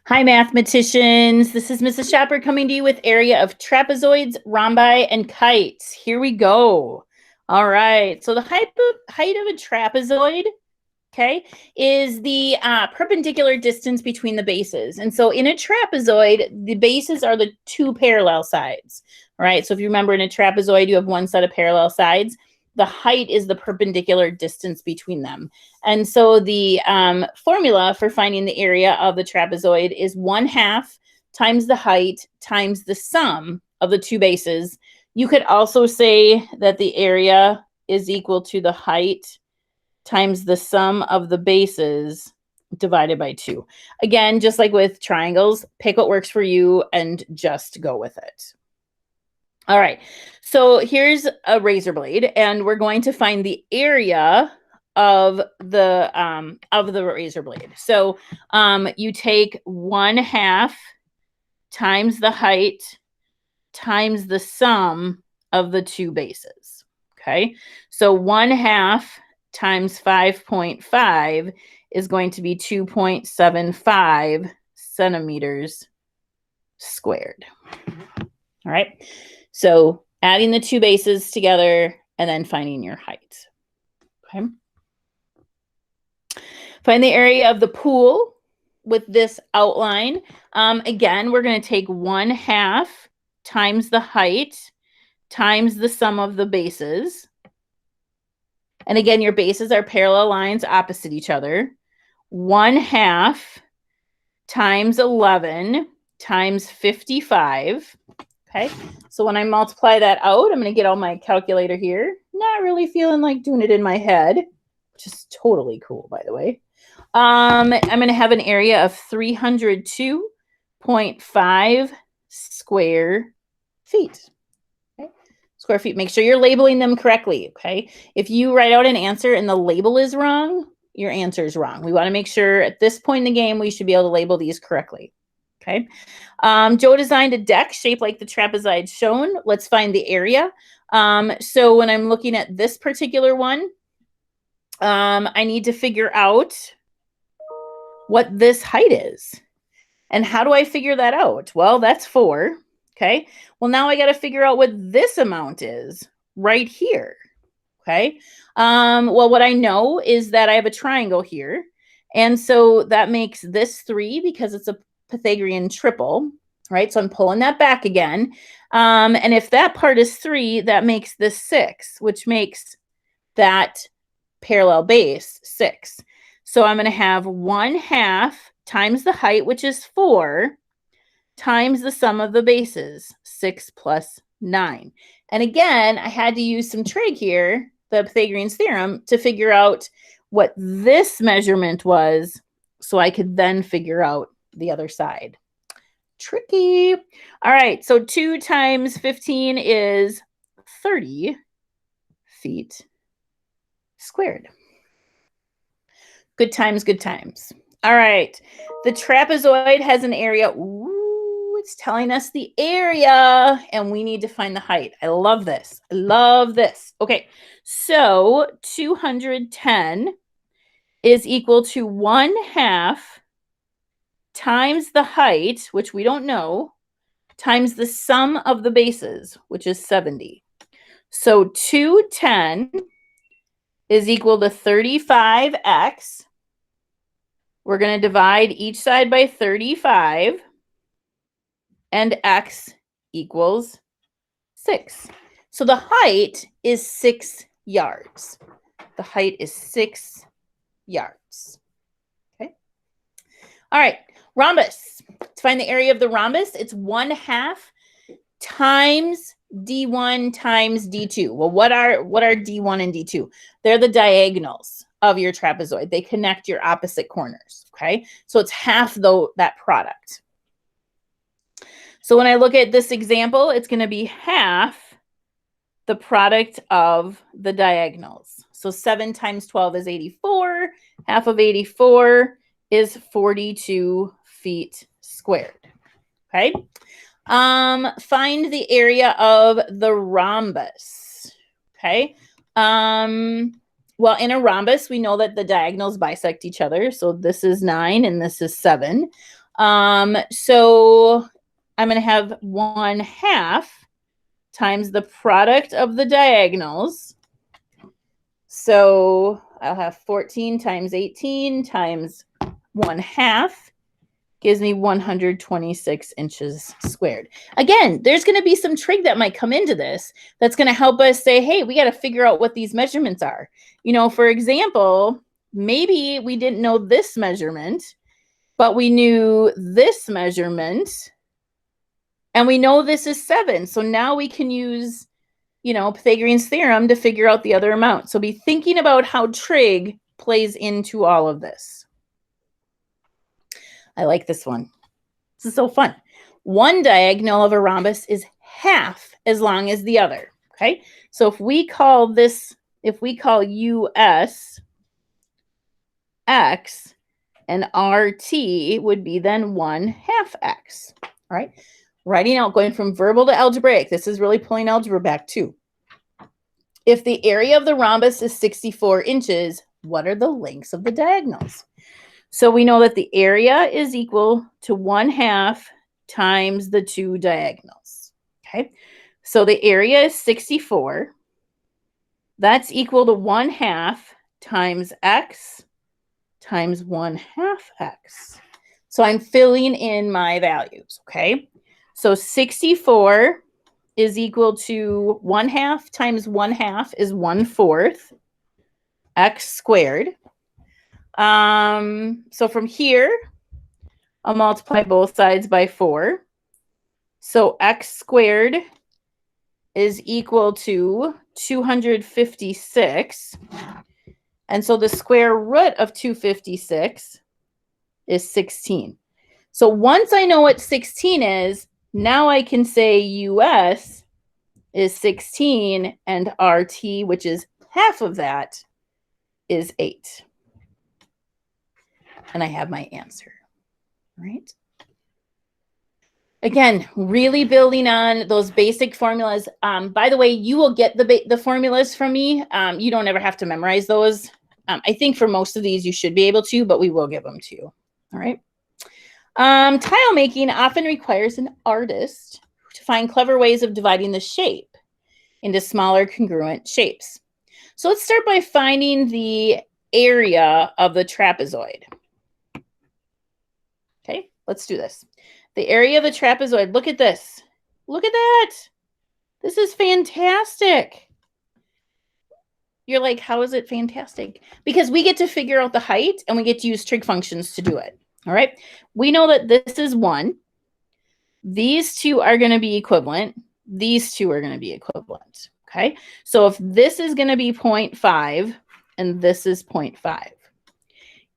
Hi, mathematicians. This is Mrs. Shopper coming to you with area of trapezoids, rhombi, and kites. Here we go. All right. So the height of a trapezoid, okay, is the perpendicular distance between the bases. And so in a trapezoid, the bases are the two parallel sides. All right. So if you remember in a trapezoid, you have one set of parallel sides. The height is the perpendicular distance between them. And so the formula for finding the area of the trapezoid is 1/2 times the height times the sum of the two bases. You could also say that the area is equal to the height times the sum of the bases divided by 2. Again, just like with triangles, pick what works for you and just go with it. All right, so here's a razor blade, and we're going to find the area of the razor blade. So you take 1/2 times the height times the sum of the two bases. Okay, so 1/2 times 5.5 is going to be 2.75 centimeters squared. All right. So adding the two bases together and then finding your height. Okay. Find the area of the pool with this outline. Again, we're going to take 1/2 times the height times the sum of the bases. And again, your bases are parallel lines opposite each other. 1/2 times 11 times 55. Okay, so when I multiply that out, I'm going to get all my calculator here. Not really feeling like doing it in my head, which is totally cool, by the way. I'm going to have an area of 302.5 square feet. Okay. Square feet. Make sure you're labeling them correctly. Okay. If you write out an answer and the label is wrong, your answer is wrong. We want to make sure at this point in the game, we should be able to label these correctly. Okay. Joe designed a deck shaped like the trapezoid shown. Let's find the area. So when I'm looking at this particular one, I need to figure out what this height is. And how do I figure that out? Well, that's 4. Okay. Well, now I got to figure out what this amount is right here. Okay. Well, what I know is that I have a triangle here. And so that makes this 3 because it's a Pythagorean triple, right? So I'm pulling that back again. And if that part is 3, that makes this 6, which makes that parallel base 6. So I'm going to have 1/2 times the height, which is 4, times the sum of the bases, 6 plus 9. And again, I had to use some trig here, the Pythagorean's theorem, to figure out what this measurement was so I could then figure out the other side. Tricky. All right, so 2 times 15 is 30 feet squared. Good times, good times. All right, the trapezoid has an area. Ooh, it's telling us the area, and we need to find the height. I love this. I love this. Okay, so 210 is equal to 1/2 times the height, which we don't know, times the sum of the bases, which is 70. So 210 is equal to 35x. We're going to divide each side by 35, and x equals 6. So the height is 6 yards. The height is 6 yards. Okay. All right. Rhombus. To find the area of the rhombus, it's 1/2 times D1 times D2. Well, what are D1 and D2? They're the diagonals of your trapezoid. They connect your opposite corners. Okay, so it's half that product. So when I look at this example, it's going to be half the product of the diagonals. So 7 times 12 is 84. Half of 84 is 42 feet squared. Okay. Find the area of the rhombus. Okay. Well, in a rhombus, we know that the diagonals bisect each other. So this is 9 and this is 7. So I'm going to have 1/2 times the product of the diagonals. So I'll have 14 times 18 times 1/2 gives me 126 inches squared. Again, there's going to be some trig that might come into this that's going to help us say, hey, we got to figure out what these measurements are. You know, for example, maybe we didn't know this measurement, but we knew this measurement, and we know this is 7. So now we can use, you know, Pythagorean's theorem to figure out the other amount. So be thinking about how trig plays into all of this. I like this one. This is so fun. One diagonal of a rhombus is half as long as the other. Okay. So if we call US X, and RT would be then 1/2 X. All right. Writing out, going from verbal to algebraic. This is really pulling algebra back too. If the area of the rhombus is 64 inches, what are the lengths of the diagonals? So we know that the area is equal to 1/2 times the 2 diagonals. Okay. So the area is 64. That's equal to 1/2 times X times 1/2 X. So I'm filling in my values. Okay. So 64 is equal to 1/2 times 1/2 is 1/4 X squared. So from here, I'll multiply both sides by 4. So X squared is equal to 256. And so the square root of 256 is 16. So once I know what 16 is, now I can say US is 16 and RT, which is half of that, is 8. And I have my answer, right? Again, really building on those basic formulas. By the way, you will get the formulas from me. You don't ever have to memorize those. I think for most of these you should be able to, but we will give them to you. All right. Tile making often requires an artist to find clever ways of dividing the shape into smaller congruent shapes. So let's start by finding the area of the trapezoid. Okay, let's do this. The area of the trapezoid, look at this. Look at that. This is fantastic. You're like, how is it fantastic? Because we get to figure out the height and we get to use trig functions to do it. All right. We know that this is 1. These two are going to be equivalent. These two are going to be equivalent. Okay. So if this is going to be 0.5 and this is 0.5.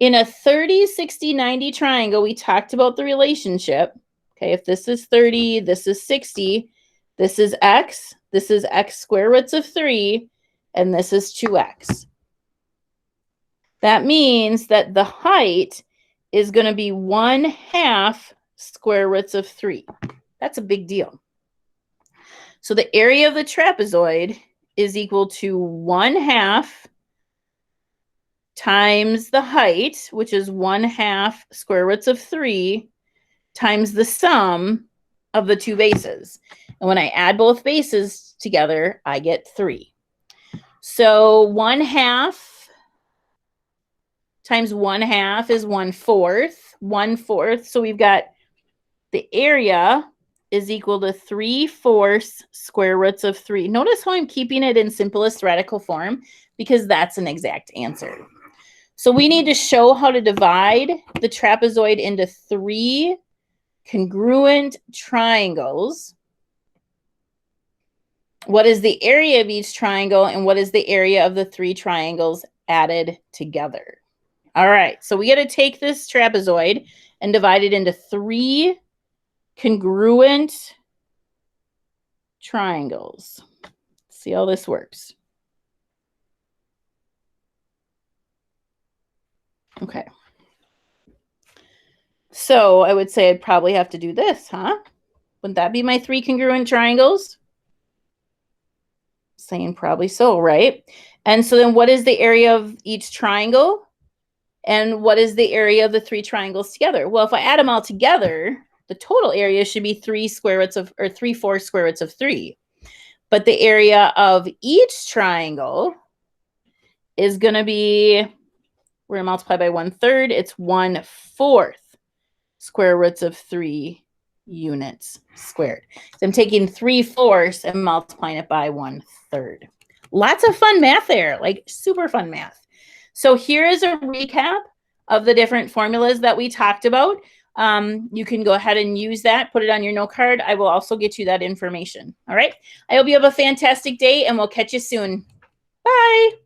In a 30, 60, 90 triangle, we talked about the relationship. Okay, if this is 30, this is 60, this is X square roots of 3, and this is 2X. That means that the height is going to be 1/2 square roots of 3. That's a big deal. So the area of the trapezoid is equal to 1/2 times the height, which is 1/2 square roots of 3, times the sum of the two bases. And when I add both bases together, I get 3. So 1/2 times 1/2 is 1/4. 1/4. So we've got the area is equal to 3/4 square roots of 3. Notice how I'm keeping it in simplest radical form, because that's an exact answer. So we need to show how to divide the trapezoid into 3 congruent triangles. What is the area of each triangle, and what is the area of the 3 triangles added together? All right, so we got to take this trapezoid and divide it into 3 congruent triangles. See how this works. Okay. So I would say I'd probably have to do this, huh? Wouldn't that be my 3 congruent triangles? Saying probably so, right? And so then what is the area of each triangle? And what is the area of the 3 triangles together? Well, if I add them all together, the total area should be 3 square roots of, or 3/4 square roots of 3. But the area of each triangle is going to be, we're going to multiply by 1/3. It's 1/4 square roots of 3 units squared. So I'm taking 3/4 and multiplying it by 1/3. Lots of fun math there, like super fun math. So here is a recap of the different formulas that we talked about. You can go ahead and use that, put it on your note card. I will also get you that information. All right. I hope you have a fantastic day, and we'll catch you soon. Bye.